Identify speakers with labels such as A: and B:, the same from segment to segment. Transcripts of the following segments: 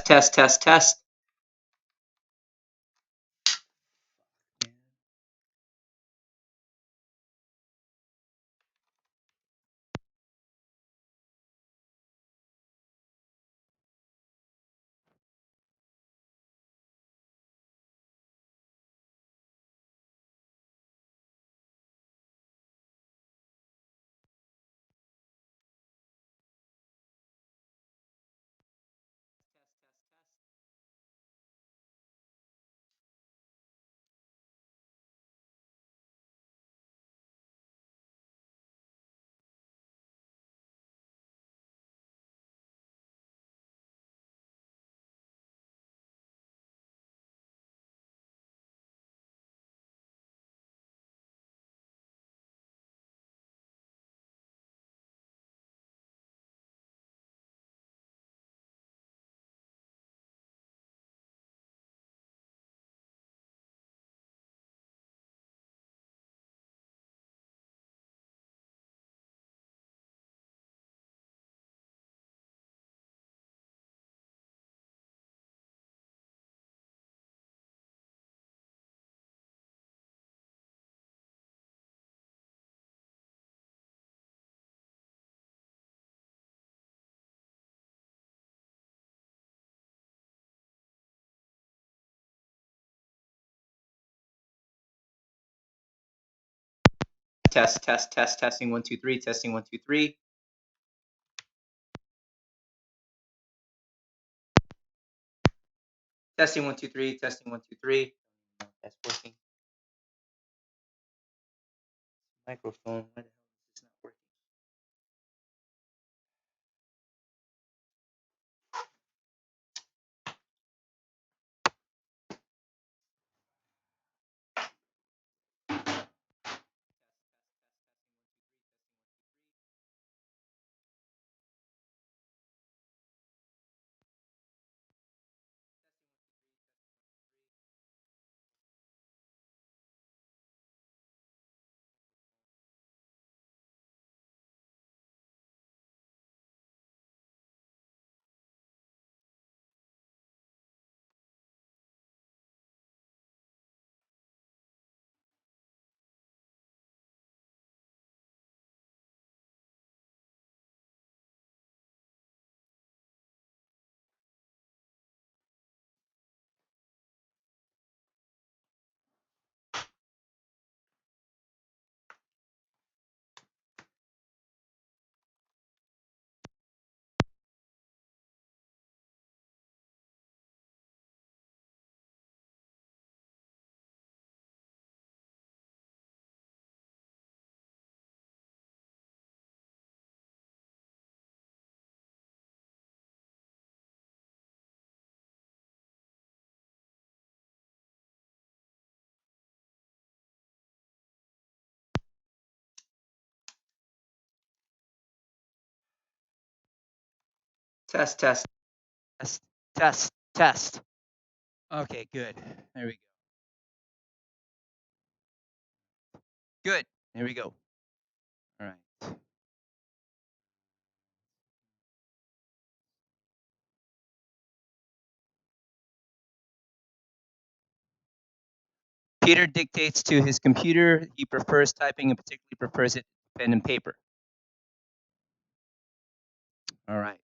A: Test, test, test, test. Test, test, test, testing 1, 2, 3, testing 1, 2, 3. Testing 1, 2, 3, testing 1, 2, 3. That's working. Microphone. Why the hell is this not working? Test, test. Test, test, test. Okay, good. There we go. Good. There we go. All right. Peter dictates to his computer. He prefers typing and particularly prefers it pen and paper. All right.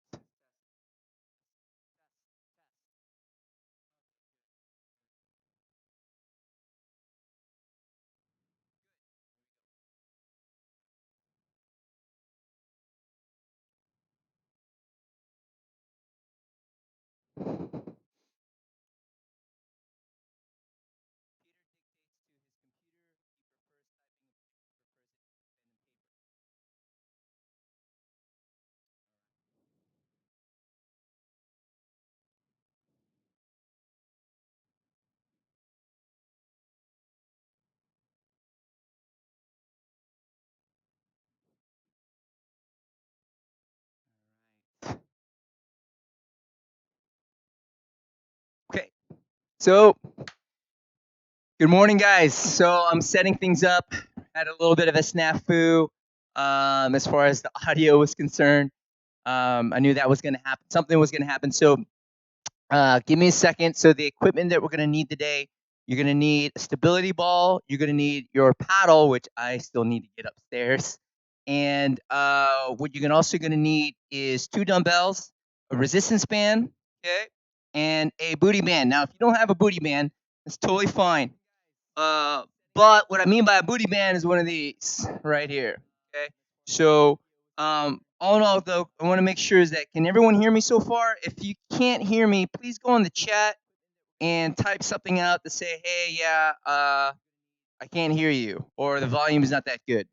A: Okay. So, good morning, guys. So I'm setting things up. Had a little bit of a snafu as far as the audio was concerned. I knew that was going to happen. Something was going to happen. So Give me a second. So the equipment that we're going to need today, you're going to need a stability ball. You're going to need your paddle, which I still need to get upstairs. And what you're also going to need is 2 dumbbells, a resistance band, okay, and a booty band. Now, if you don't have a booty band, it's totally fine. But what I mean by a booty band is one of these right here. Okay. So, all in all, though, I want to make sure is that can everyone hear me so far? If you can't hear me, please go in the chat and type something out to say, hey, yeah, I can't hear you, or the volume is not that good.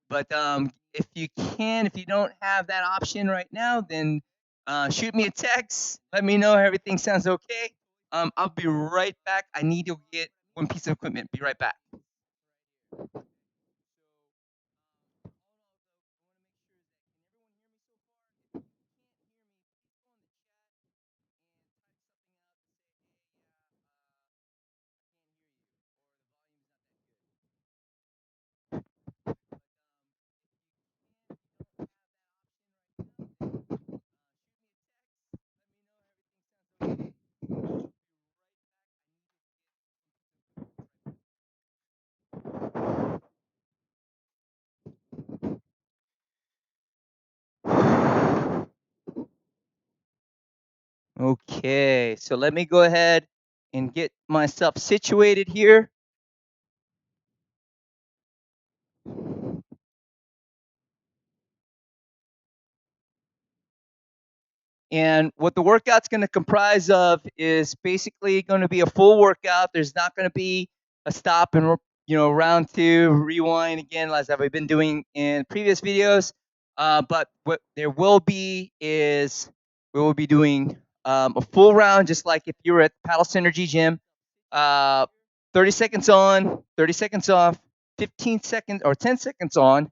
A: But if you can, if you don't have that option right now, then shoot me a text. Let me know everything sounds okay. I'll be right back. I need to get one piece of equipment. Be right back. Okay, so let me go ahead and get myself situated here. And what the workout's going to comprise of is basically going to be a full workout. There's not going to be a stop and round 2, rewind again, as I've been doing in previous videos. But what there will be is we will be doing a full round, just like if you were at PaddleSynergy gym. 30 seconds on, 30 seconds off, 15 seconds or 10 seconds on.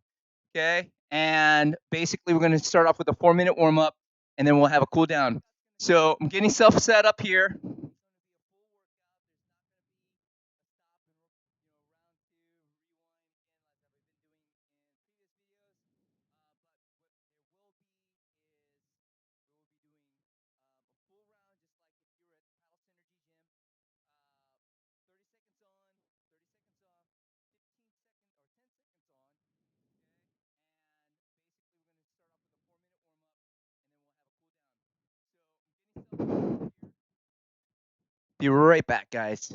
A: Okay, and basically we're going to start off with a 4-minute warm up, and then we'll have a cool down. So I'm getting self set up here. Be right back, guys.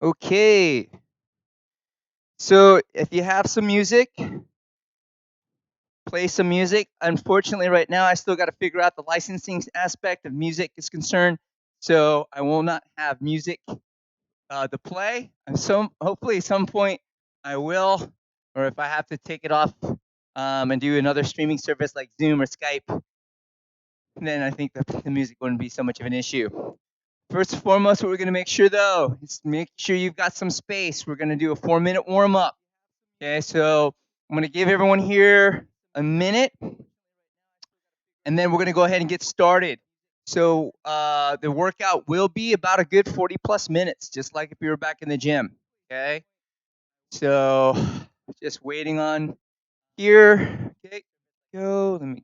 A: Okay. So if you have some music, play some music. Unfortunately, right now I still got to figure out the licensing aspect of music is concerned. So I will not have music to play. And hopefully at some point I will, or if I have to take it off and do another streaming service like Zoom or Skype, then I think that the music wouldn't be so much of an issue. First and foremost, what we're going to make sure though is make sure you've got some space. We're going to do a 4-minute warm up. Okay, so I'm going to give everyone here a minute, and then we're going to go ahead and get started. So the workout will be about a good 40 plus minutes, just like if you were back in the gym. Okay, so just waiting on here. Okay, go. Let me.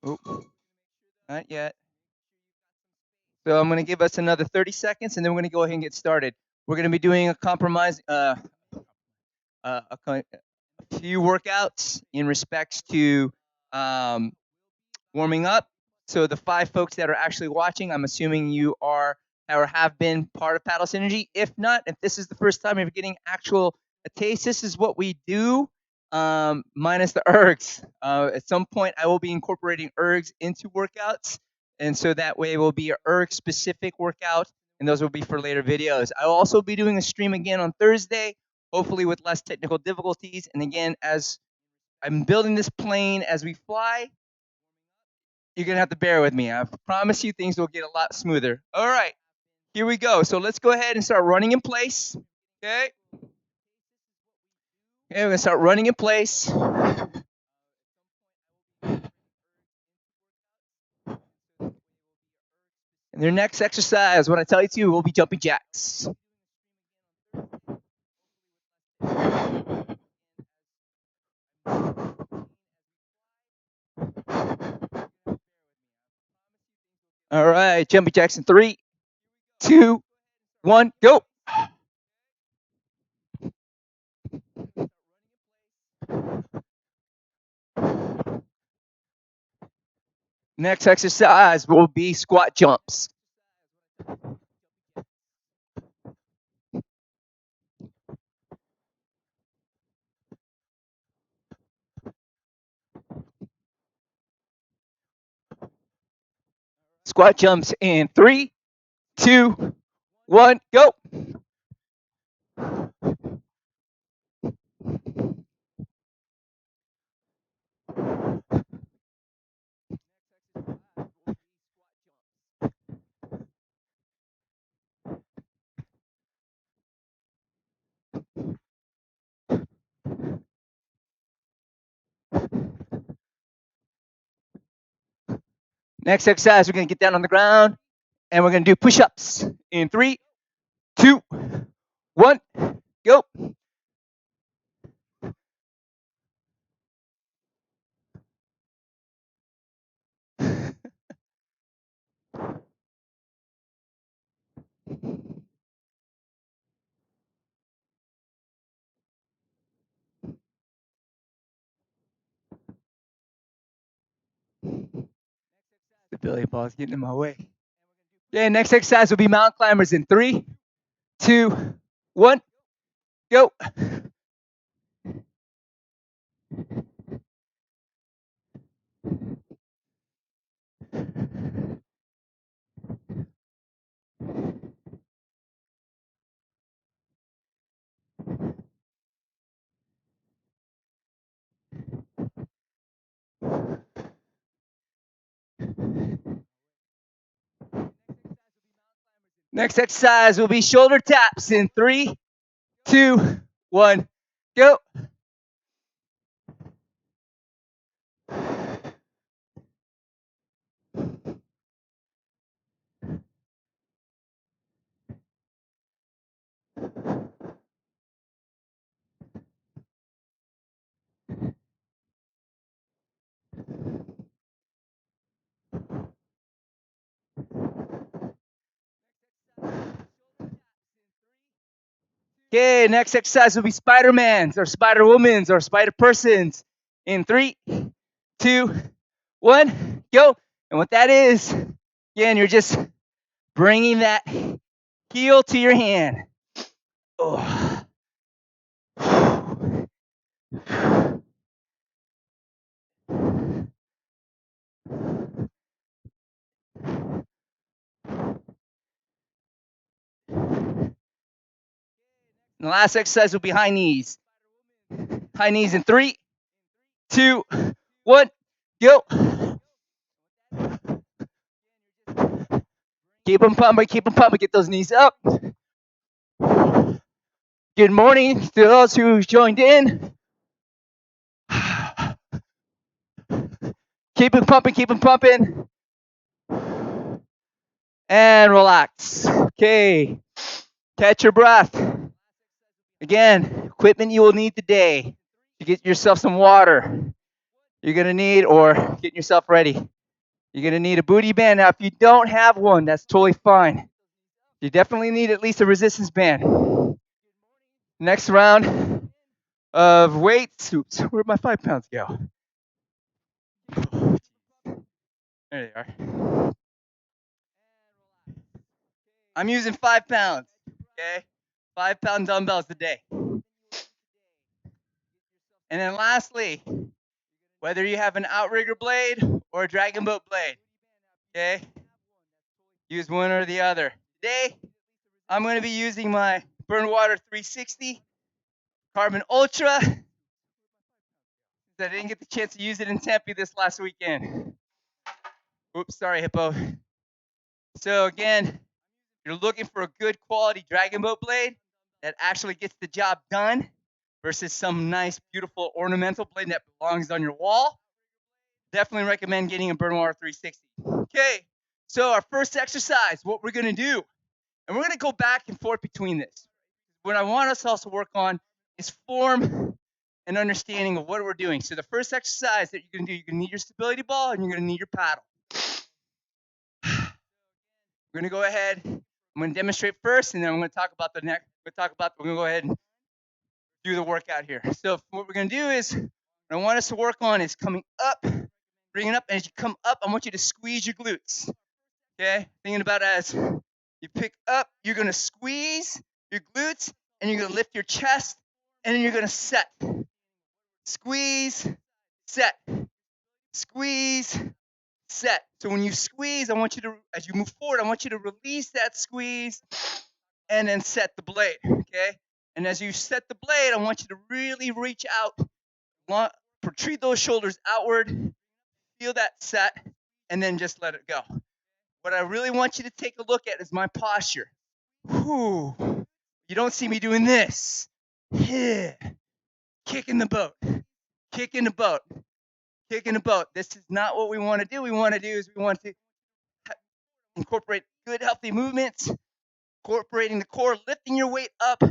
A: Oh, not yet. So I'm going to give us another 30 seconds, and then we're going to go ahead and get started. We're going to be doing a few workouts in respects to warming up. So the 5 folks that are actually watching, I'm assuming you are or have been part of PaddleSynergy. If not, if this is the first time you're getting a taste, this is what we do. minus the ergs. At some point, I will be incorporating ergs into workouts, and so that way it will be an erg specific workout, and those will be for later videos. I will also be doing a stream again on Thursday, hopefully with less technical difficulties. And again, as I'm building this plane as we fly, you're gonna have to bear with me. I promise you things will get a lot smoother. All right, here we go. So let's go ahead and start running in place. Okay. Okay, we're gonna start running in place. And their next exercise, when I tell you to, will be jumping jacks. All right, jumping jacks in 3, 2, 1, go. Next exercise will be squat jumps. Squat jumps in 3, 2, 1, go. Next exercise, we're gonna get down on the ground and we're gonna do push-ups in 3, 2, 1, go. The billy ball's getting in my way. Okay, next exercise will be mountain climbers in 3, 2, 1, go. Next exercise will be shoulder taps in 3, 2, 1, go. Okay, next exercise will be Spider-Mans or Spider-Womans or Spider-Persons in 3, 2, 1, go. And what that is, again, you're just bringing that heel to your hand. Oh. And the last exercise will be high knees. High knees in 3, 2, 1, go. Keep them pumping, get those knees up. Good morning to those who joined in. Keep them pumping. And relax. Okay, catch your breath. Again, equipment you will need today to get yourself some water. You're gonna need, or getting yourself ready. You're gonna need a booty band. Now, if you don't have one, that's totally fine. You definitely need at least a resistance band. Next round of weights. Oops, where'd my 5 pounds go? There they are. I'm using 5 pounds. Okay, 5 pound dumbbells today. And then lastly, whether you have an outrigger blade or a dragon boat blade, okay, use one or the other. Today, I'm going to be using my Burn Water 360 Carbon Ultra. I didn't get the chance to use it in Tempe this last weekend. Oops, sorry, Hippo. So again, you're looking for a good quality dragon boat blade that actually gets the job done versus some nice, beautiful ornamental blade that belongs on your wall. Definitely recommend getting a Burn Water 360. Okay, so our first exercise, what we're gonna do, and we're gonna go back and forth between this. What I want us to also work on is form and understanding of what we're doing. So the first exercise that you're gonna do, you're gonna need your stability ball and you're gonna need your paddle. We're gonna go ahead. I'm gonna demonstrate first, and then I'm gonna talk about the next. We're gonna go ahead and do the workout here. So what we're gonna do is, what I want us to work on is coming up, bringing up, and as you come up, I want you to squeeze your glutes. Okay, thinking about it as you pick up, you're gonna squeeze your glutes, and you're gonna lift your chest, and then you're gonna set. Squeeze, set. Squeeze, set. So when you squeeze, I want you to, as you move forward, I want you to release that squeeze and then set the blade, okay? And as you set the blade, I want you to really reach out, protrude those shoulders outward, feel that set, and then just let it go. What I really want you to take a look at is my posture. Whew. You don't see me doing this. Yeah. Kicking the boat, kicking the boat, kicking the boat. This is not what we want to do. We want to incorporate good, healthy movements, incorporating the core, lifting your weight up,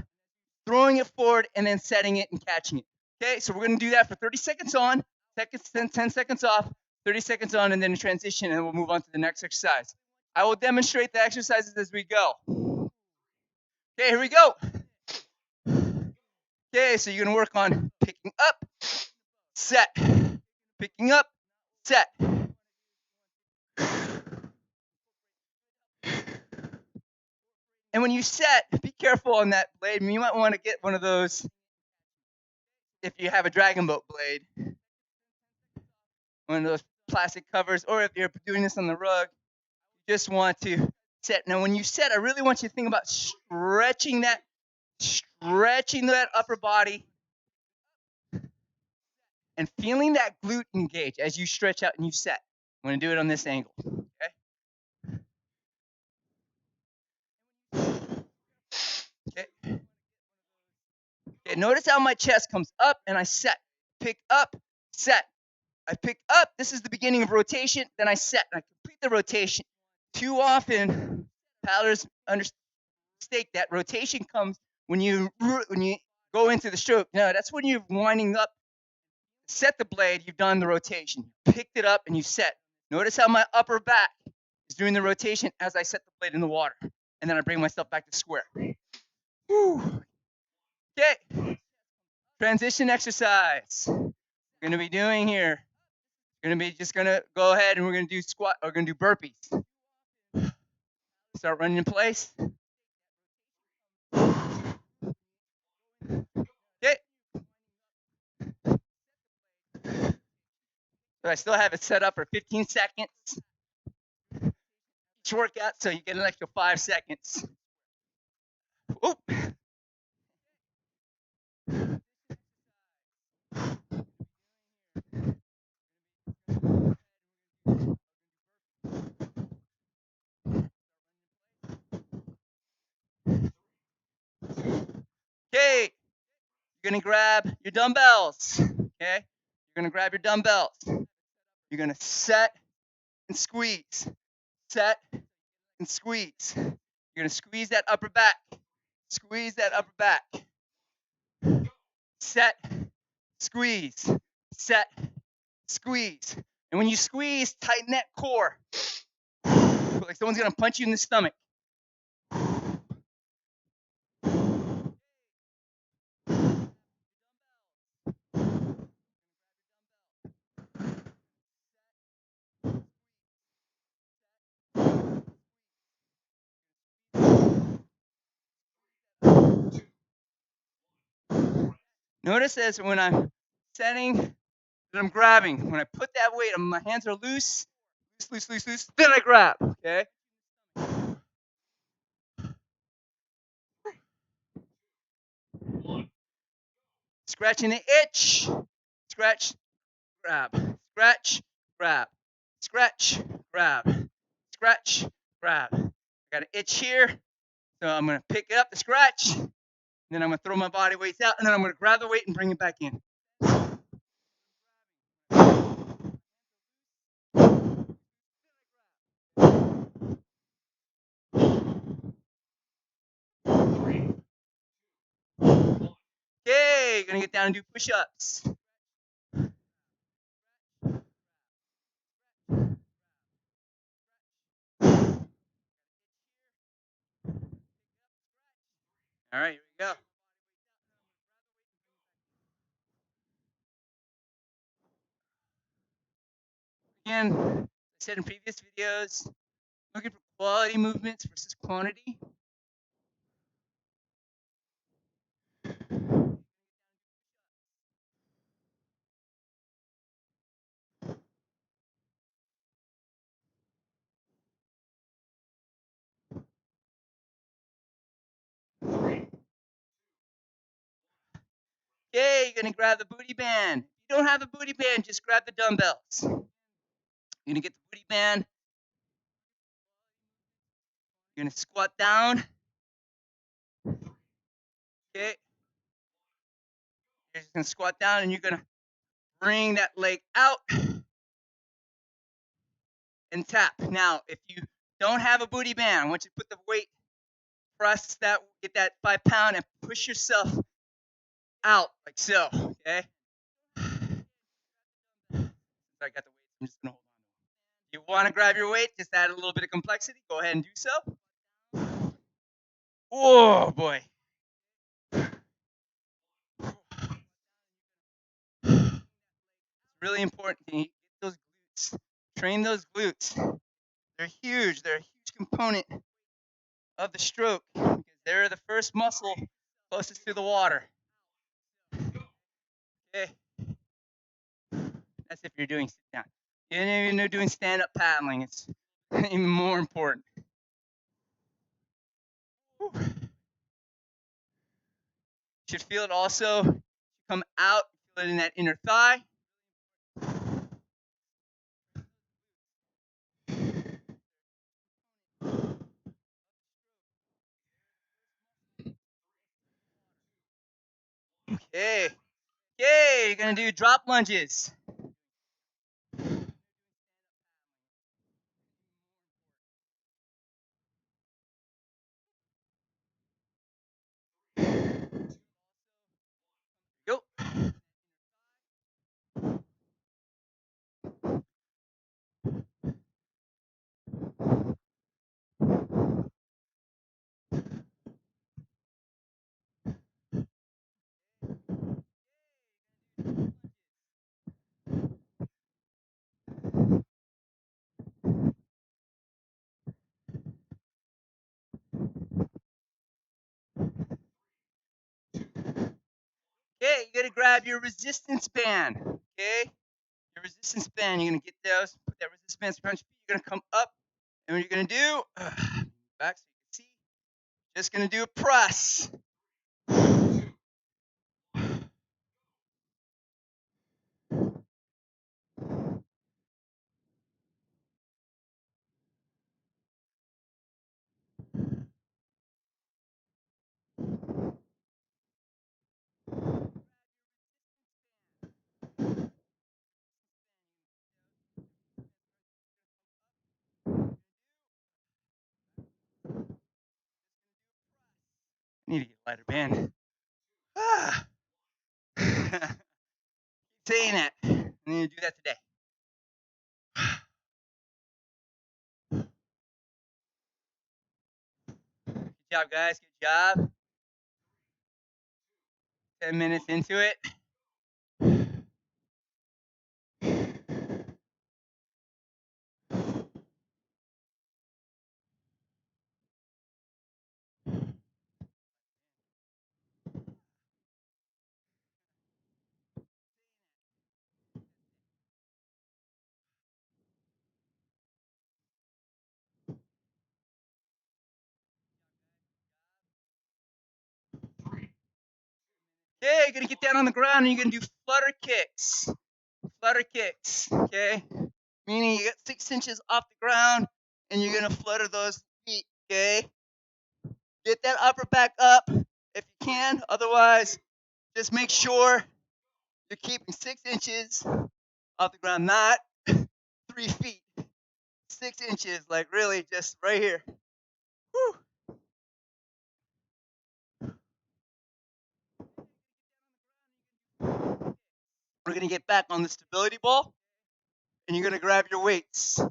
A: throwing it forward, and then setting it and catching it. Okay, so we're going to do that for 30 seconds on, 10 seconds off, 30 seconds on, and then transition, and we'll move on to the next exercise. I will demonstrate the exercises as we go. Okay, here we go. Okay, so you're going to work on picking up, set, picking up, set. And when you set, be careful on that blade. You might want to get one of those if you have a dragon boat blade, one of those plastic covers, or if you're doing this on the rug, you just want to set. Now, when you set, I really want you to think about stretching that upper body and feeling that glute engage as you stretch out and you set. I'm going to do it on this angle, okay? Okay. Okay, notice how my chest comes up and I set. Pick up, set. I pick up. This is the beginning of rotation. Then I set and I complete the rotation. Too often, paddlers mistake that rotation comes when you go into the stroke. No, that's when you're winding up. Set the blade. You've done the rotation. Picked it up and you set. Notice how my upper back is doing the rotation as I set the blade in the water, and then I bring myself back to square. Whew. Okay. Transition exercise. We're gonna be doing here. We're gonna be just gonna go ahead and we're gonna do squat. We're gonna do burpees. Start running in place. Okay. So I still have it set up for 15 seconds. Each workout, so you get an extra 5 seconds. Oop. Okay. You're gonna grab your dumbbells. Okay. You're gonna grab your dumbbells. You're gonna set and squeeze. Set and squeeze. You're gonna squeeze that upper back. Squeeze that upper back. Set, squeeze, set, squeeze. And when you squeeze, tighten that core. Like someone's gonna punch you in the stomach. Notice as when I'm setting that I'm grabbing. When I put that weight, my hands are loose, loose, then I grab, okay? Scratching the itch, scratch, grab, scratch, grab, scratch, grab, scratch, grab. I got an itch here, so I'm gonna pick it up the scratch, and then I'm gonna throw my body weights out, and then I'm gonna grab the weight and bring it back in. Okay, gonna get down and do push-ups. All right, here we go. Again, I said in previous videos, looking for quality movements versus quantity. Okay, you're gonna grab the booty band. If you don't have a booty band, just grab the dumbbells. You're gonna get the booty band. You're gonna squat down. Okay. You're just gonna squat down and you're gonna bring that leg out and tap. Now, if you don't have a booty band, I want you to put the weight, press that, get that 5 pound and push yourself out like so. Okay. I got the weight. I'm just gonna hold on. If you want to grab your weight, just add a little bit of complexity. Go ahead and do so. Oh boy. It's really important to get those glutes. Train those glutes. They're huge. They're a huge component of the stroke because they're the first muscle closest to the water. Okay. That's if you're doing sit down. Even if you're doing stand-up paddling, it's even more important. Whew. Should feel it also. Come out, feel it in that inner thigh. Okay. Okay, you're gonna do drop lunges. Go. Okay, you're gonna grab your resistance band. Okay, your resistance band. You're gonna get those. Put that resistance band around your feet. You're gonna come up, and what you're gonna do? Back so you can see. Just gonna do a press. Need to get a lighter band. Ah. Keep saying that. I need to do that today. Good job, guys. Good job. 10 minutes into it. Okay, you're gonna get down on the ground and you're gonna do flutter kicks. Flutter kicks, okay? Meaning you get 6 inches off the ground and you're gonna flutter those feet, okay? Get that upper back up if you can. Otherwise, just make sure you're keeping 6 inches off the ground, not 3 feet. 6 inches, like really just right here. Whew. We're gonna get back on the stability ball and you're gonna grab your weights.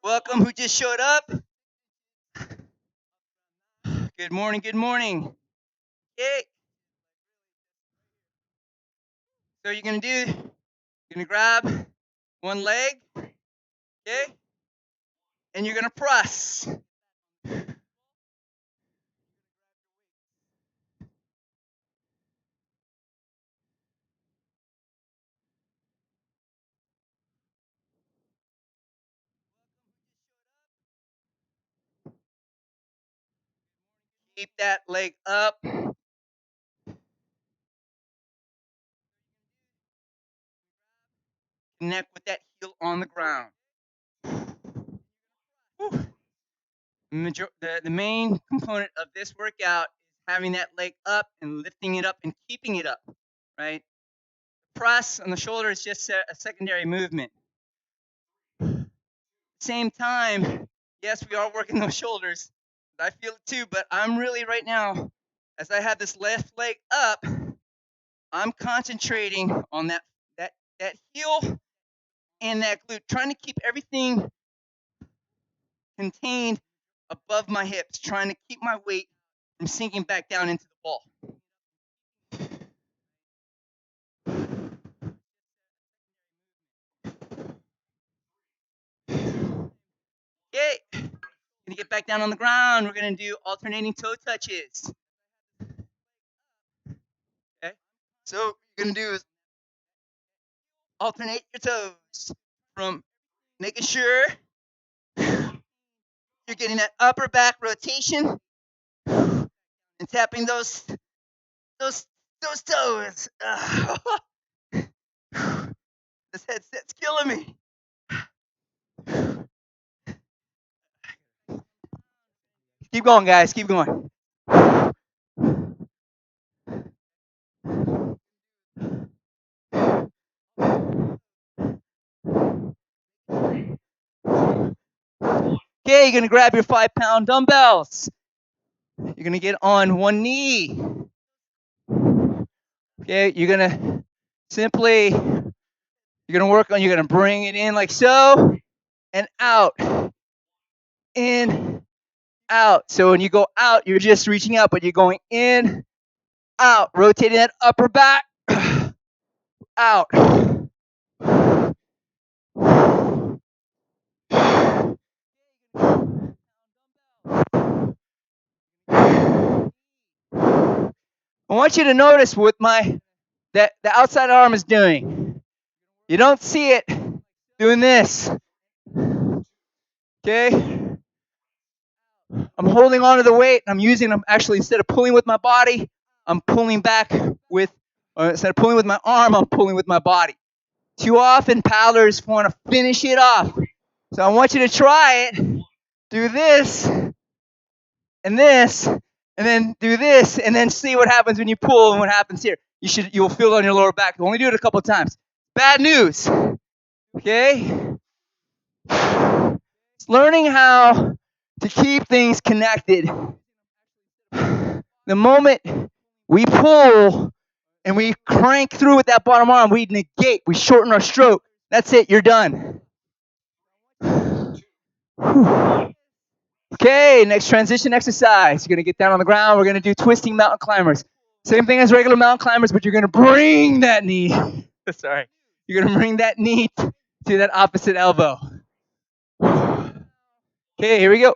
A: Welcome, who just showed up? Good morning, good morning. Okay. So you're gonna grab one leg, okay? And you're gonna press. Keep that leg up. Connect with that heel on the ground. The main component of this workout is having that leg up and lifting it up and keeping it up, right? Press on the shoulder is just a secondary movement. Same time, yes, we are working those shoulders. I feel it too, but I'm really right now, as I have this left leg up, I'm concentrating on that heel and that glute, trying to keep everything contained above my hips, trying to keep my weight from sinking back down into the ball. Okay, gonna get back down on the ground. We're gonna do alternating toe touches. Okay, so what you're gonna do is alternate your toes from making sure you're getting that upper back rotation and tapping those toes. This headset's killing me. Keep going, guys. Keep going. Okay, you're gonna grab your 5-pound dumbbells. You're gonna get on one knee. Okay, you're gonna you're gonna bring it in like so and out. In, out. So when you go out, you're just reaching out, but you're going in, out, rotating that upper back, out. I want you to notice what the outside arm is doing. You don't see it doing this. Okay? I'm holding on to the weight. I'm actually, instead of pulling with my body, I'm pulling back instead of pulling with my arm, I'm pulling with my body. Too often, paddlers want to finish it off. So I want you to try it. Do this, and then do this, and then see what happens when you pull and what happens here. You'll feel it on your lower back. You'll only do it a couple of times. Bad news. Okay? It's learning how to keep things connected. The moment we pull and we crank through with that bottom arm, we negate, we shorten our stroke. That's it, you're done. Okay, next transition exercise. You're gonna get down on the ground. We're gonna do twisting mountain climbers. Same thing as regular mountain climbers, but you're gonna bring that knee. Sorry. You're gonna bring that knee to that opposite elbow. Okay, here we go.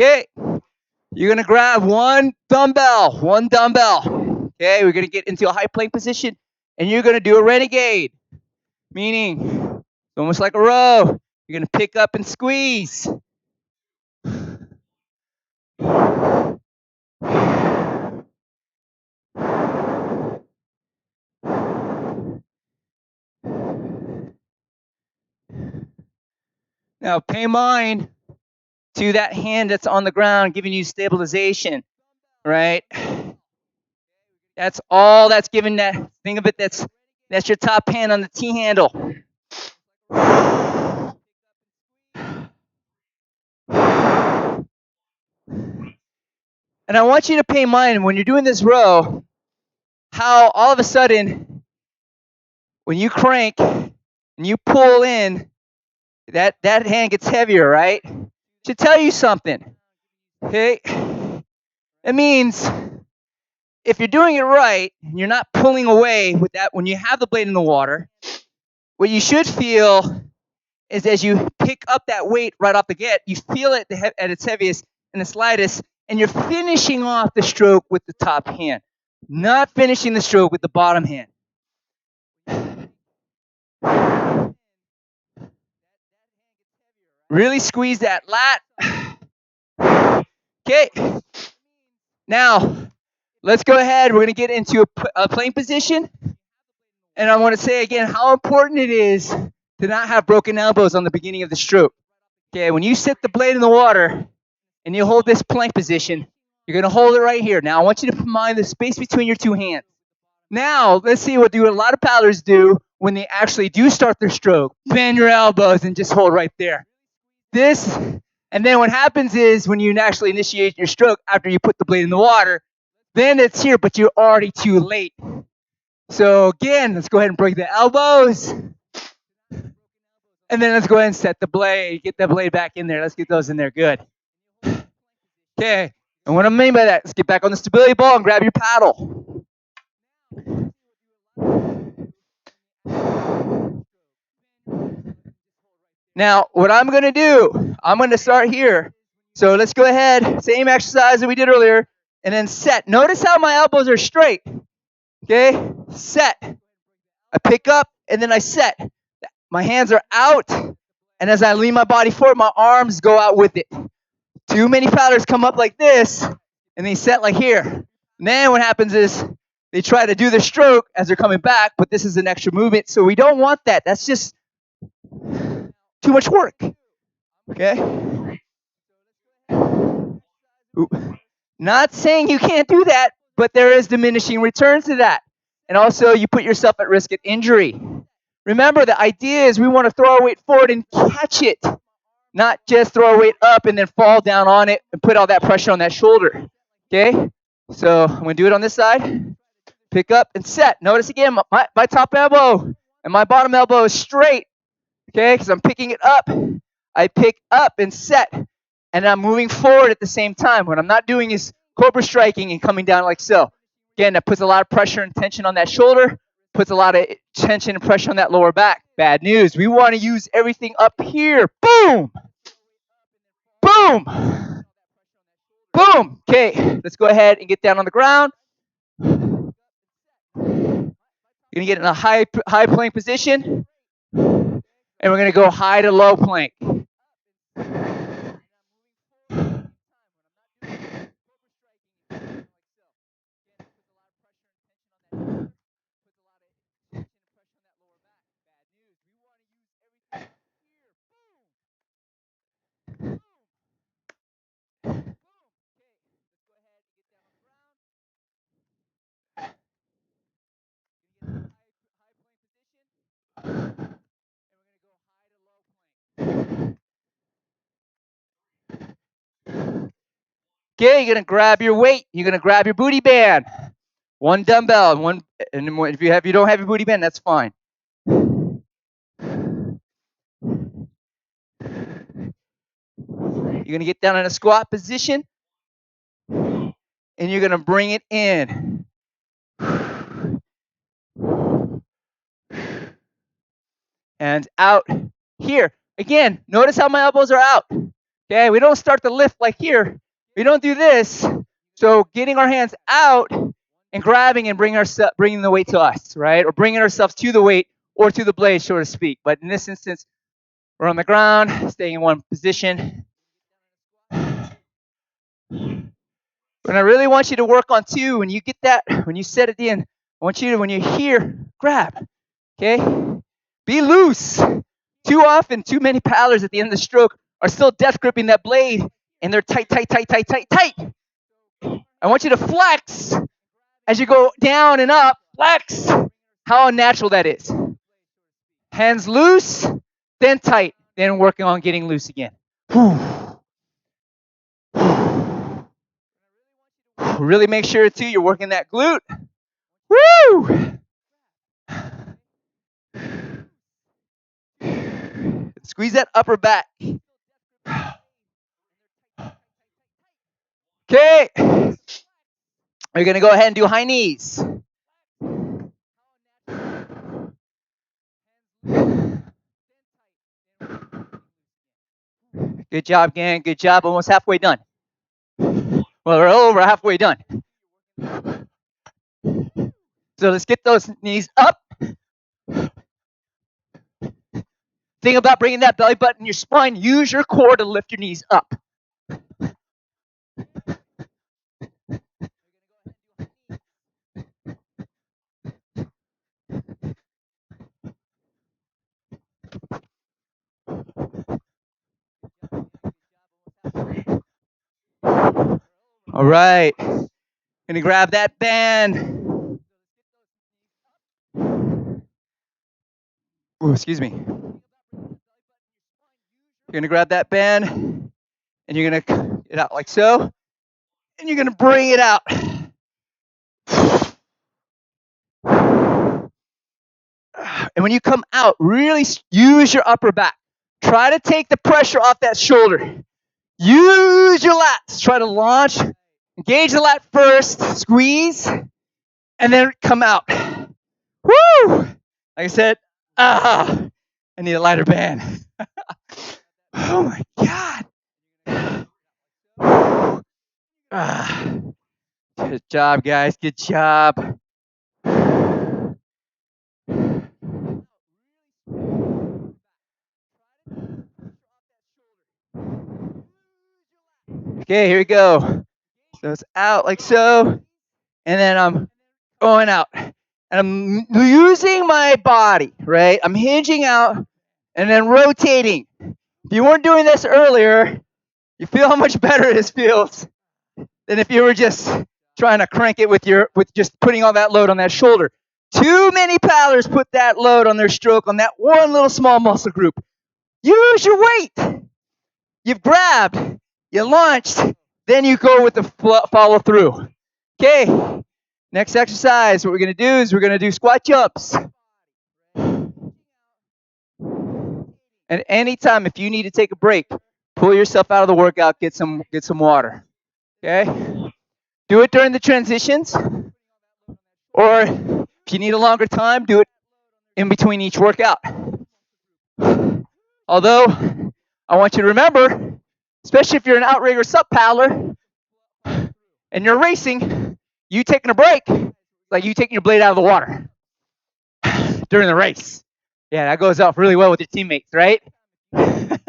A: Okay, you're gonna grab one dumbbell. Okay, we're gonna get into a high plank position, and you're gonna do a renegade, meaning almost like a row. You're gonna pick up and squeeze. Now pay mind to that hand that's on the ground, giving you stabilization, right? That's all that's giving that. Think of it, that's your top hand on the T handle. And I want you to pay mind when you're doing this row, how all of a sudden, when you crank and you pull in, that hand gets heavier, right? Should tell you something. Okay? It means if you're doing it right and you're not pulling away with that when you have the blade in the water, what you should feel is as you pick up that weight right off the get, you feel it at its heaviest and the slightest, and you're finishing off the stroke with the top hand, not finishing the stroke with the bottom hand. Really squeeze that lat. Okay. Now, let's go ahead. We're going to get into a plank position. And I want to say again how important it is to not have broken elbows on the beginning of the stroke. Okay, when you sit the blade in the water and you hold this plank position, you're going to hold it right here. Now, I want you to mind the space between your two hands. Now, let's see what a lot of paddlers do when they actually do start their stroke. Bend your elbows and just hold right there. And then what happens is when you actually initiate your stroke after you put the blade in the water, then it's here, but you're already too late. So again, let's go ahead and break the elbows. And then let's go ahead and set the blade. Get the blade back in there. Let's get those in there. Good. Okay. And what I mean by that, let's get back on the stability ball and grab your paddle. Now, what I'm going to do, I'm going to start here. So let's go ahead, same exercise that we did earlier, and then set. Notice how my elbows are straight. Okay, set. I pick up, and then I set. My hands are out, and as I lean my body forward, my arms go out with it. Too many paddlers come up like this, and they set like here. And then what happens is they try to do the stroke as they're coming back, but this is an extra movement, so we don't want that. That's just too much work. Okay? Not saying you can't do that, but there is diminishing returns to that. And also, you put yourself at risk of injury. Remember, the idea is we want to throw our weight forward and catch it, not just throw our weight up and then fall down on it and put all that pressure on that shoulder. Okay? So I'm going to do it on this side. Pick up and set. Notice again, my top elbow and my bottom elbow is straight. Okay? Because I'm picking it up. I pick up and set. And I'm moving forward at the same time. What I'm not doing is cobra striking and coming down like so. Again, that puts a lot of pressure and tension on that shoulder, puts a lot of tension and pressure on that lower back. Bad news. We want to use everything up here. Boom! Boom! Boom! Okay, let's go ahead and get down on the ground. You're going to get in a high plank position. And we're going to go high to low plank. Okay, you're gonna grab your weight. You're gonna grab your booty band. One dumbbell, and if you don't have your booty band, that's fine. You're gonna get down in a squat position, and you're gonna bring it in. And out here. Again, notice how my elbows are out. Okay, we don't start the lift like here. We don't do this. So getting our hands out and grabbing and bringing the weight to us, right? Or bringing ourselves to the weight or to the blade, so to speak. But in this instance, we're on the ground, staying in one position. And I really want you to work on two. When you get that, when you set it in, I want you to, when you're here, grab. Okay? Be loose. Too often, too many paddlers at the end of the stroke are still death gripping that blade, and they're tight, tight, tight, tight, tight, tight. I want you to flex as you go down and up. Flex. How unnatural that is. Hands loose, then tight, then working on getting loose again. Really make sure too you're working that glute. Woo! Squeeze that upper back. Okay. We're going to go ahead and do high knees. Good job, gang. Good job. Almost halfway done. Well, we're over halfway done. So let's get those knees up. Think about bringing that belly button in your spine. Use your core to lift your knees up. All right. Gonna grab that band. Oh, excuse me. You're gonna grab that band and you're gonna get it out like so. And you're gonna bring it out. And when you come out, really use your upper back. Try to take the pressure off that shoulder. Use your lats. Try to launch. Engage the lat first. Squeeze. And then come out. Woo! Like I said, I need a lighter band. Oh my God. Good job, guys. Good job. Okay, here we go. So it's out like so. And then I'm going out. And I'm using my body, right? I'm hinging out and then rotating. If you weren't doing this earlier, you feel how much better this feels than if you were just trying to crank it with just putting all that load on that shoulder. Too many paddlers put that load on their stroke on that one little small muscle group. Use your weight. You've grabbed, you launched, then you go with the follow through. Okay, next exercise, what we're going to do is we're going to do squat jumps. And anytime if you need to take a break, pull yourself out of the workout, get some water. Okay? Do it during the transitions. Or if you need a longer time, do it in between each workout. Although, I want you to remember, especially if you're an outrigger sub paddler and you're racing, you taking a break, like you taking your blade out of the water during the race. Yeah, that goes off really well with your teammates, right? But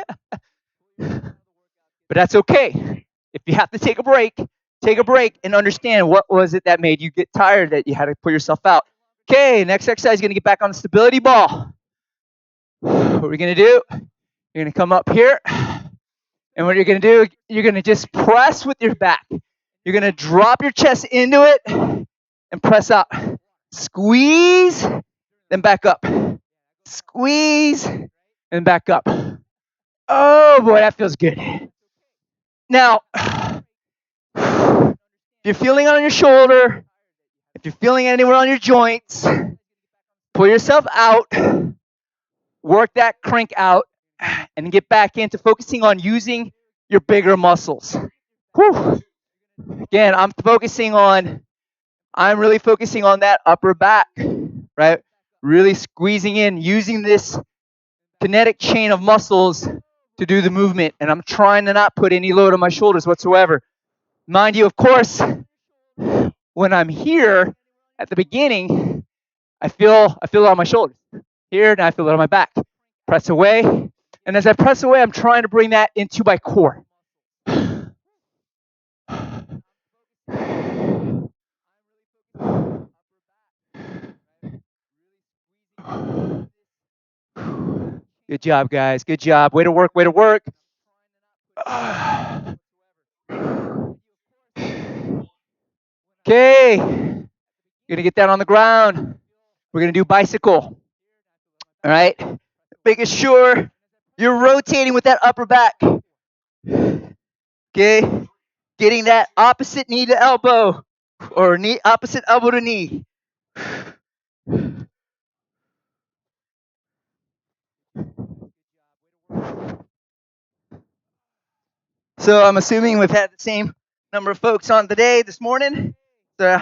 A: that's okay. If you have to take a break and understand what was it that made you get tired that you had to pull yourself out. Okay, next exercise is going to get back on the stability ball. What we're going to do, you're going to come up here. And what you're going to do, you're going to just press with your back. You're going to drop your chest into it and press out. Squeeze, then back up. Squeeze, and back up. Oh boy, that feels good. Now, if you're feeling it on your shoulder, if you're feeling it anywhere on your joints, pull yourself out, work that crank out, and get back into focusing on using your bigger muscles. Whew. Again, I'm really focusing on that upper back, right? Really squeezing in, using this kinetic chain of muscles to do the movement, and I'm trying to not put any load on my shoulders whatsoever. Mind you, of course, when I'm here at the beginning, I feel it on my shoulders. Here, now I feel it on my back. Press away, and as I press away, I'm trying to bring that into my core. Good job, guys. Good job. Way to work. Way to work. Okay. You're going to get down on the ground. We're going to do bicycle. All right. Making sure you're rotating with that upper back. Okay. Getting that opposite knee to elbow or knee opposite elbow to knee. So I'm assuming we've had the same number of folks on today this morning. So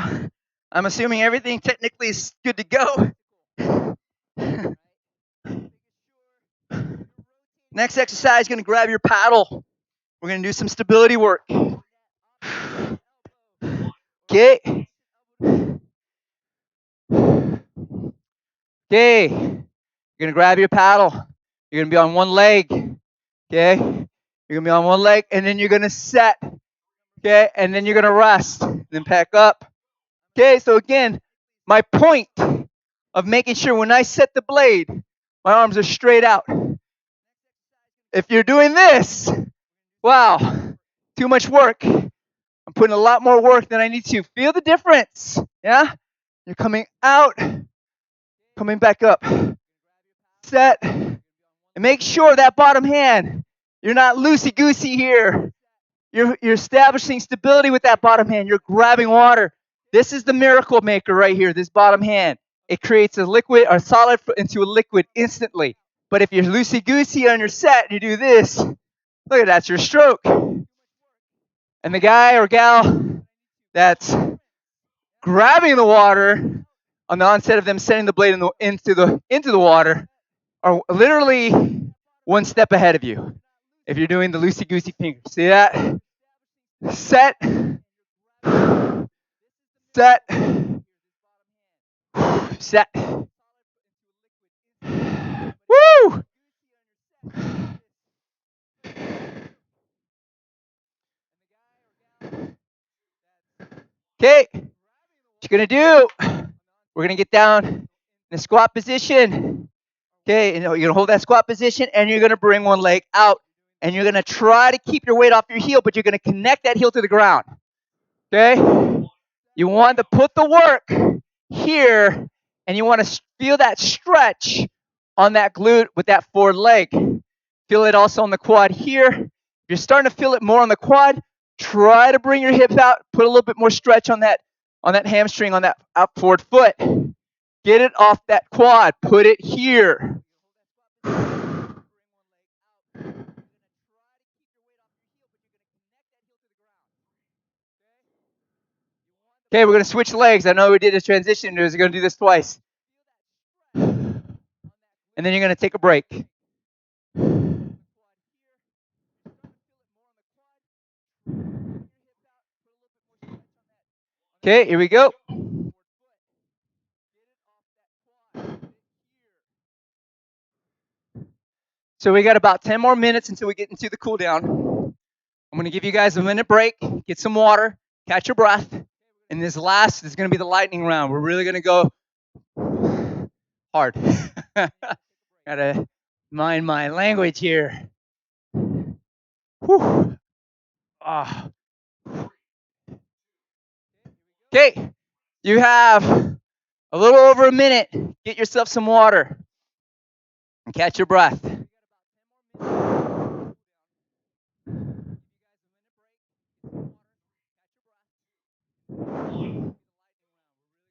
A: I'm assuming everything technically is good to go. Next exercise is going to grab your paddle. We're going to do some stability work. Okay. Okay. You're going to grab your paddle. You're going to be on one leg. Okay. You're going to be on one leg, and then you're going to set. Okay. And then you're going to rest. Then pack up. Okay. So again, my point of making sure when I set the blade, my arms are straight out. If you're doing this, wow, too much work. I'm putting a lot more work than I need to. Feel the difference. Yeah? You're coming out, coming back up. Set. And make sure that bottom hand, you're not loosey-goosey here. You're establishing stability with that bottom hand. You're grabbing water. This is the miracle maker right here, this bottom hand. It creates a liquid or solid into a liquid instantly. But if you're loosey-goosey on your set and you do this, look at that's your stroke. And the guy or gal that's grabbing the water on the onset of them setting the blade into the water are literally one step ahead of you. If you're doing the loosey-goosey finger, see that? Set, set, set. Woo! Okay, what you're gonna do? We're gonna get down in a squat position. Okay, and you're gonna hold that squat position, and you're gonna bring one leg out, and you're gonna try to keep your weight off your heel, but you're gonna connect that heel to the ground. Okay, you want to put the work here, and you want to feel that stretch on that glute with that forward leg. Feel it also on the quad here. If you're starting to feel it more on the quad, try to bring your hips out, put a little bit more stretch on that hamstring, on that out forward foot. Get it off that quad, put it here. Okay, we're going to switch legs. I know we did a transition. We're going to do this twice. And then you're going to take a break. Okay, here we go. So we got about 10 more minutes until we get into the cool down. I'm going to give you guys a minute break, get some water, catch your breath. And this last is going to be the lightning round. We're really going to go hard. Gotta mind my language here. Whew. Ah. Okay, you have a little over a minute. Get yourself some water and catch your breath.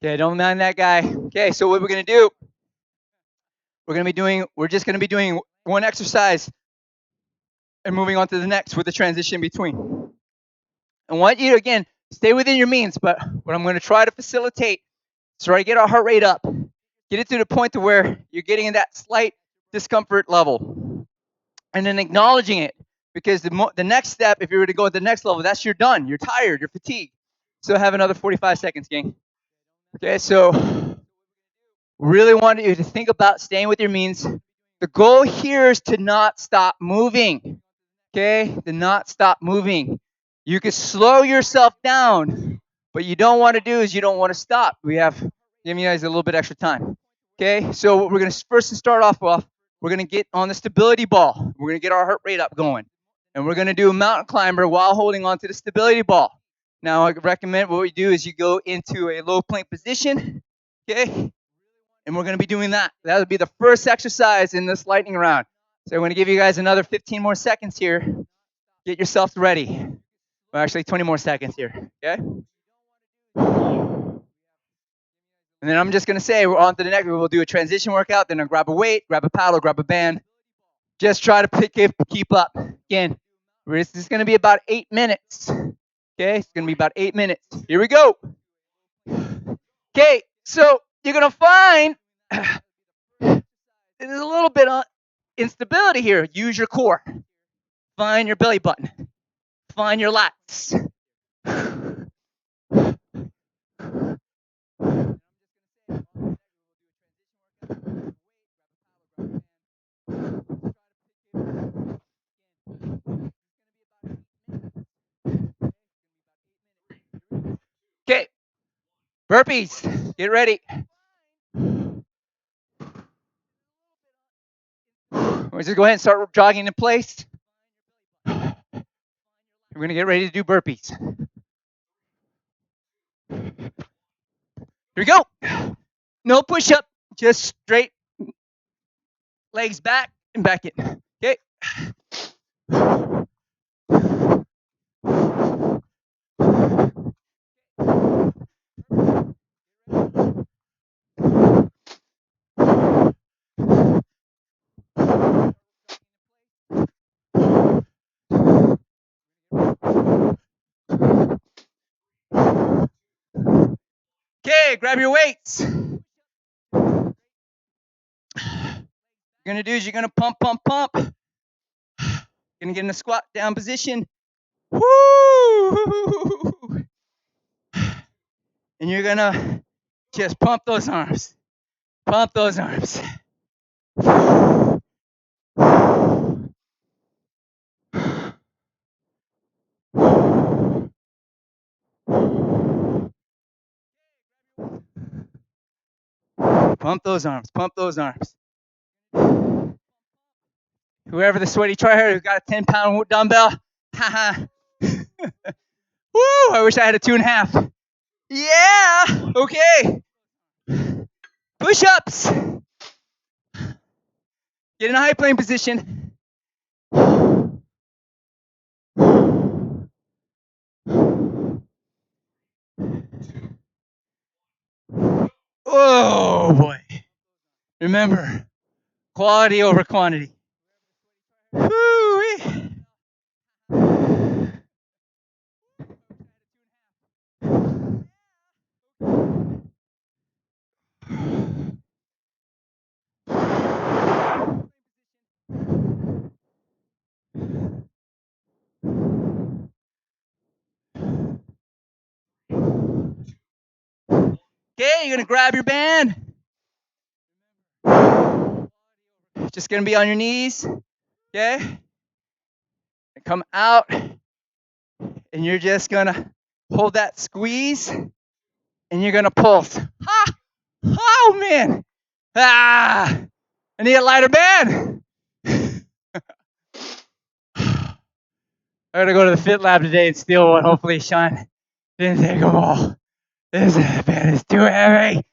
A: Okay, don't mind that guy. Okay, so what we're gonna do? We're just gonna be doing one exercise and moving on to the next with the transition between. I want you to again stay within your means, but what I'm gonna try to facilitate is try to get our heart rate up, get it to the point to where you're getting in that slight discomfort level. and then acknowledging it, because the next step, if you were to go to the next level, that's you're done, you're tired, you're fatigued. So have another 45 seconds, gang. Okay, so really want you to think about staying with your means. The goal here is to not stop moving. Okay, to not stop moving. You can slow yourself down, but you don't want to do is you don't want to stop. We have giving you guys a little bit extra time. Okay, so what we're gonna first start off with, we're gonna get on the stability ball. We're gonna get our heart rate up going, and we're gonna do a mountain climber while holding on to the stability ball. Now I recommend what we do is you go into a low plank position. Okay, and we're gonna be doing that. That would be the first exercise in this lightning round. So I'm gonna give you guys another 15 more seconds here. Get yourself ready. Well, actually, 20 more seconds here. Okay. And then I'm just gonna say we're on to the next. We'll do a transition workout. Then I'll grab a weight, grab a paddle, grab a band. Just try to keep up. Again, this is gonna be about 8 minutes. Okay, it's gonna be about 8 minutes. Here we go. Okay, so you're gonna find there's a little bit of instability here. Use your core. Find your belly button. Find your lats. Okay, burpees. Get ready. We're just go ahead and start jogging in place. We're gonna get ready to do burpees. Here we go. No push up, just straight legs back and back in. Okay. Okay, grab your weights. What you're gonna do is you're gonna pump, pump, pump. You're gonna get in a squat down position. Woo! And you're gonna just pump those arms. Pump those arms. Pump those arms. Pump those arms. Whoever the sweaty tryhard who got a 10-pound dumbbell, haha. Woo! I wish I had a 2.5. Yeah. Okay. Push-ups. Get in a high plank position. Oh boy. Remember, quality over quantity. Woo-wee. Okay, you're gonna grab your band. Just gonna be on your knees. Okay. And come out. And you're just gonna hold that squeeze. And you're gonna pulse. Ha! Oh man! Ah! I need a lighter band. I gotta go to the Fit Lab today and steal one. Hopefully, Sean didn't take them all. This band is too heavy.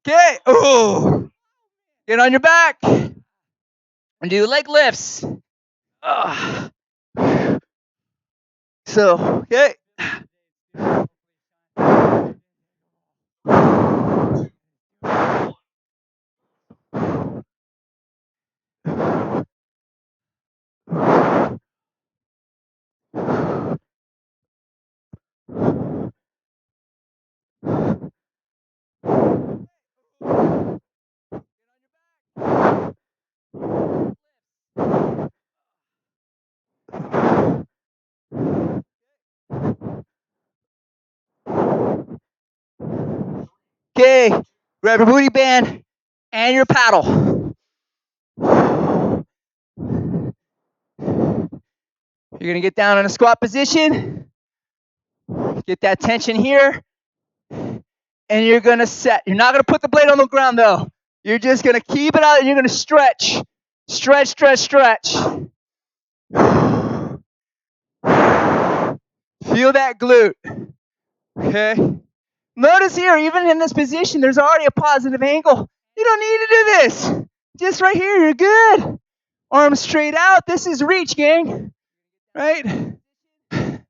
A: Okay. Oh, get on your back and do leg lifts. So, okay. Okay, grab your booty band and your paddle. You're gonna get down in a squat position, get that tension here, and you're gonna set. You're not gonna put the blade on the ground though. You're just gonna keep it out and you're gonna stretch. Stretch, stretch, stretch. Feel that glute. Okay. Notice here, even in this position, there's already a positive angle. You don't need to do this. Just right here, you're good. Arms straight out. This is reach, gang. Right? We're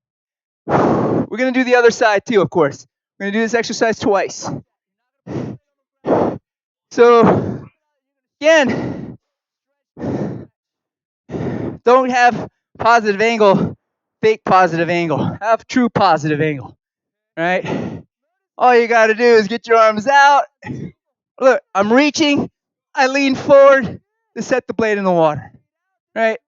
A: going to do the other side too, of course. We're going to do this exercise twice. So, again, don't have positive angle, fake positive angle. Have true positive angle. Right? All you got to do is get your arms out. Look, I'm reaching. I lean forward to set the blade in the water. Right?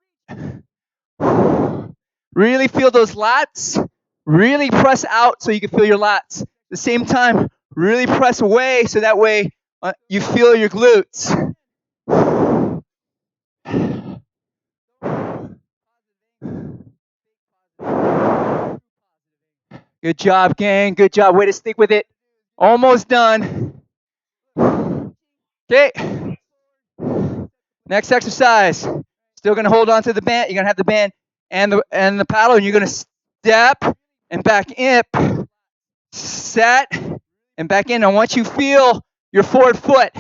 A: Really feel those lats. Really press out so you can feel your lats. At the same time, really press away so that way you feel your glutes. Good job, gang. Good job. Way to stick with it. Almost done. Okay. Next exercise. Still gonna hold on to the band. You're gonna have the band and the paddle, and you're gonna step and back up, set and back in. And once you feel your forward foot,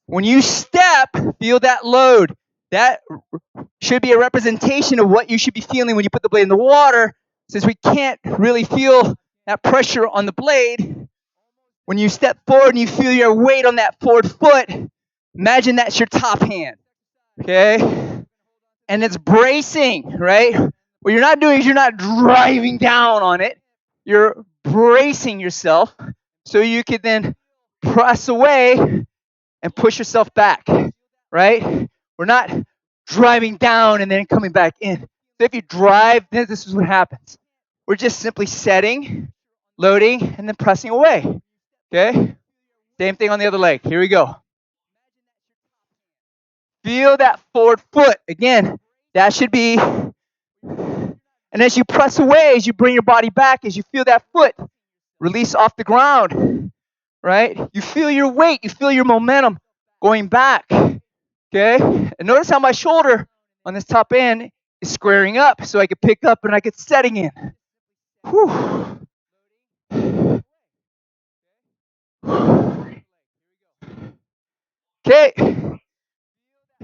A: when you step, feel that load. That should be a representation of what you should be feeling when you put the blade in the water. Since we can't really feel that pressure on the blade, when you step forward and you feel your weight on that forward foot, imagine that's your top hand. Okay? And it's bracing, right? What you're not doing is you're not driving down on it. You're bracing yourself so you can then press away and push yourself back, right? We're not driving down and then coming back in. So if you drive, then this is what happens. We're just simply setting, loading, and then pressing away, okay? Same thing on the other leg. Here we go. Feel that forward foot. Again, that should be, and as you press away, as you bring your body back, as you feel that foot release off the ground, right? You feel your weight, you feel your momentum going back, okay? And notice how my shoulder on this top end is squaring up so I can pick up and I get setting in. Whew. Okay.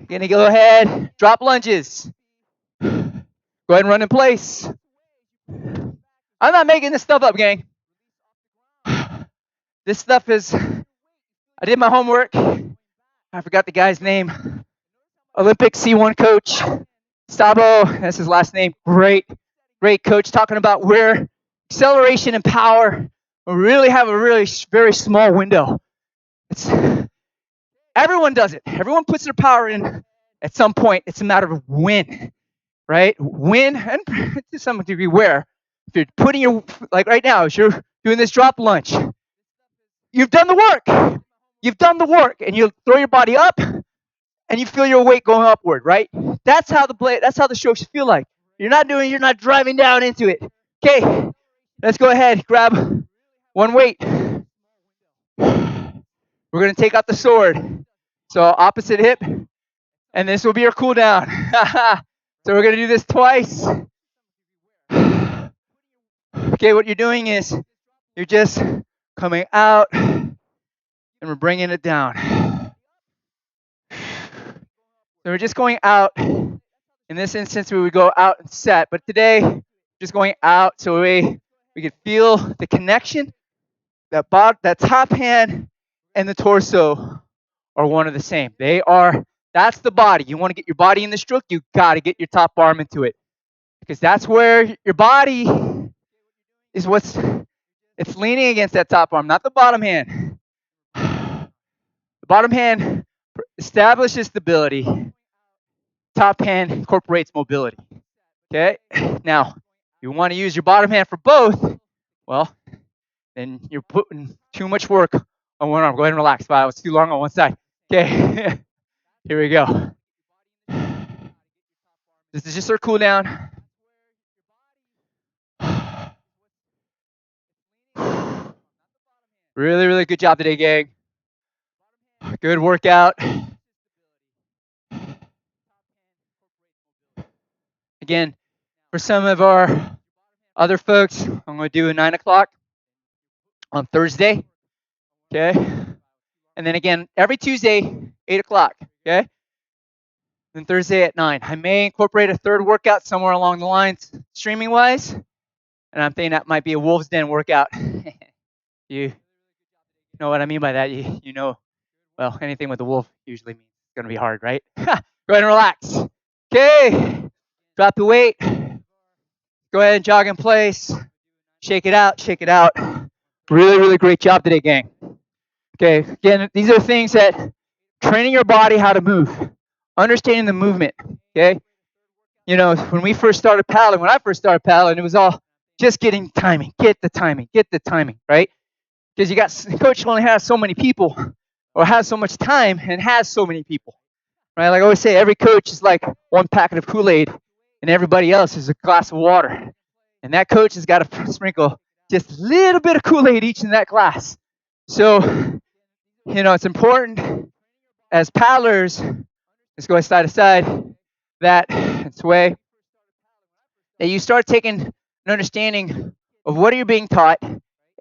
A: Gonna go ahead, drop lunges. Go ahead and run in place. I'm not making this stuff up, gang. This stuff is, I did my homework. I forgot the guy's name. Olympic C1 coach, Sabo, that's his last name. Great coach, talking about where acceleration and power really have a really very small window. Everyone does it. Everyone puts their power in at some point. It's a matter of when, right? When, and to some degree where. If you're putting your, like right now, as you're doing this drop lunge, you've done the work. You've done the work, and you throw your body up, and you feel your weight going upward, right? That's how the stroke should feel like. You're not driving down into it. Okay, let's go ahead, grab one weight. We're gonna take out the sword. So opposite hip, and this will be your cool down. So we're gonna do this twice. Okay, what you're doing is you're just coming out, and we're bringing it down. So we're just going out. In this instance, we would go out and set, but today, just going out so we can feel the connection. That top hand and the torso are one and the same. That's the body. You want to get your body in the stroke, you got to get your top arm into it. Because that's where your body is it's leaning against that top arm, not the bottom hand. The bottom hand establishes stability. Top hand incorporates mobility. Okay? Now, you want to use your bottom hand for both, well, then you're putting too much work on one arm. Go ahead and relax. Wow, it's too long on one side. Okay, here we go. This is just our cool down. Really, really good job today, gang. Good workout. Again, for some of our other folks, I'm going to do a 9 o'clock on Thursday. Okay. And then again, every Tuesday, 8 o'clock. Okay. Then Thursday at 9. I may incorporate a third workout somewhere along the lines, streaming wise. And I'm thinking that might be a Wolves Den workout. You know what I mean by that? You know, well, anything with a wolf usually means it's going to be hard, right? Go ahead and relax. Okay. Drop the weight. Go ahead and jog in place. Shake it out. Shake it out. Really, really great job today, gang. Okay. Again, these are things that training your body how to move, understanding the movement. Okay. You know, when we first started paddling, when I first started paddling, it was all just getting timing, get the timing, right? Because you got coach only has so many people, or has so much time, and has so many people, right? Like I always say, every coach is like one packet of Kool-Aid, and everybody else is a glass of water. And that coach has got to sprinkle just a little bit of Kool-Aid each in that glass. So, you know, it's important as paddlers, let's go side to side, that it's way that you start taking an understanding of what you're being taught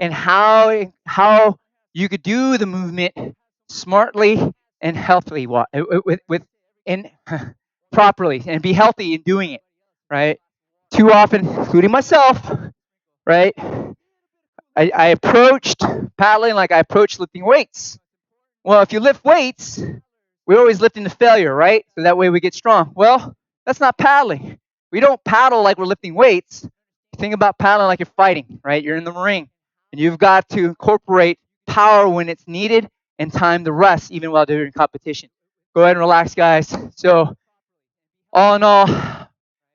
A: and how you could do the movement smartly and healthily with and properly and be healthy in doing it, right? Too often, including myself, right? I approached paddling like I approached lifting weights. Well, if you lift weights, we're always lifting to failure, right? So that way we get strong. Well, that's not paddling. We don't paddle like we're lifting weights. Think about paddling like you're fighting, right? You're in the ring, and you've got to incorporate power when it's needed and time to rest even while doing competition. Go ahead and relax, guys. So, all in all,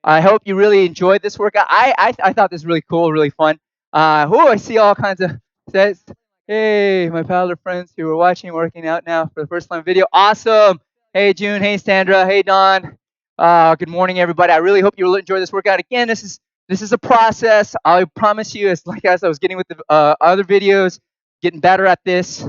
A: I hope you really enjoyed this workout. I thought this was really cool, really fun. I see all kinds of says, hey, my paddler friends who are watching, working out now for the first time video. Awesome. Hey, June. Hey, Sandra. Hey, Don. Good morning, everybody. I really hope you enjoy this workout. Again, this is a process. I promise you, it's like as I was getting with the other videos, getting better at this.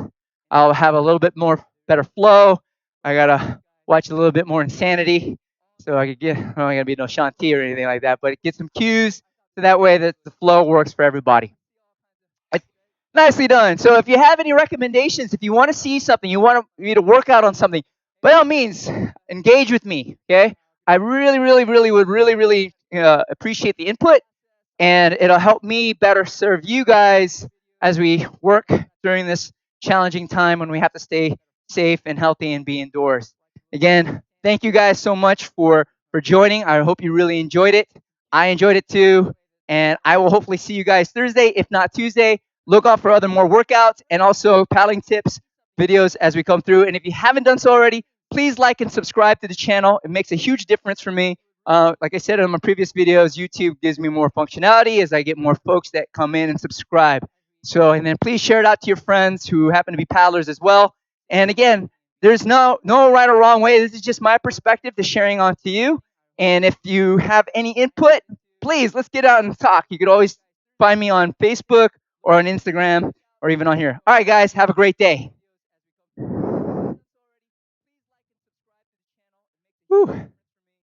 A: I'll have a little bit more better flow. I gotta watch a little bit more insanity, so I could get. I don't gotta be no Shanti or anything like that, but get some cues so that way that the flow works for everybody. Nicely done. So if you have any recommendations, if you want to see something, you want me to work out on something, by all means, engage with me. Okay, I really, really, really would really appreciate the input, and it'll help me better serve you guys as we work during this challenging time when we have to stay safe and healthy and be indoors. Again, thank you guys so much for joining. I hope you really enjoyed it. I enjoyed it too, and I will hopefully see you guys Thursday, if not Tuesday. Look out for other more workouts and also paddling tips videos as we come through. And if you haven't done so already, please like and subscribe to the channel. It makes a huge difference for me. Like I said in my previous videos, YouTube gives me more functionality as I get more folks that come in and subscribe. So, and then please share it out to your friends who happen to be paddlers as well. And again, there's no right or wrong way. This is just my perspective to sharing on to you. And if you have any input, please, let's get out and talk. You could always find me on Facebook or on Instagram or even on here. All right, guys, have a great day. Woo.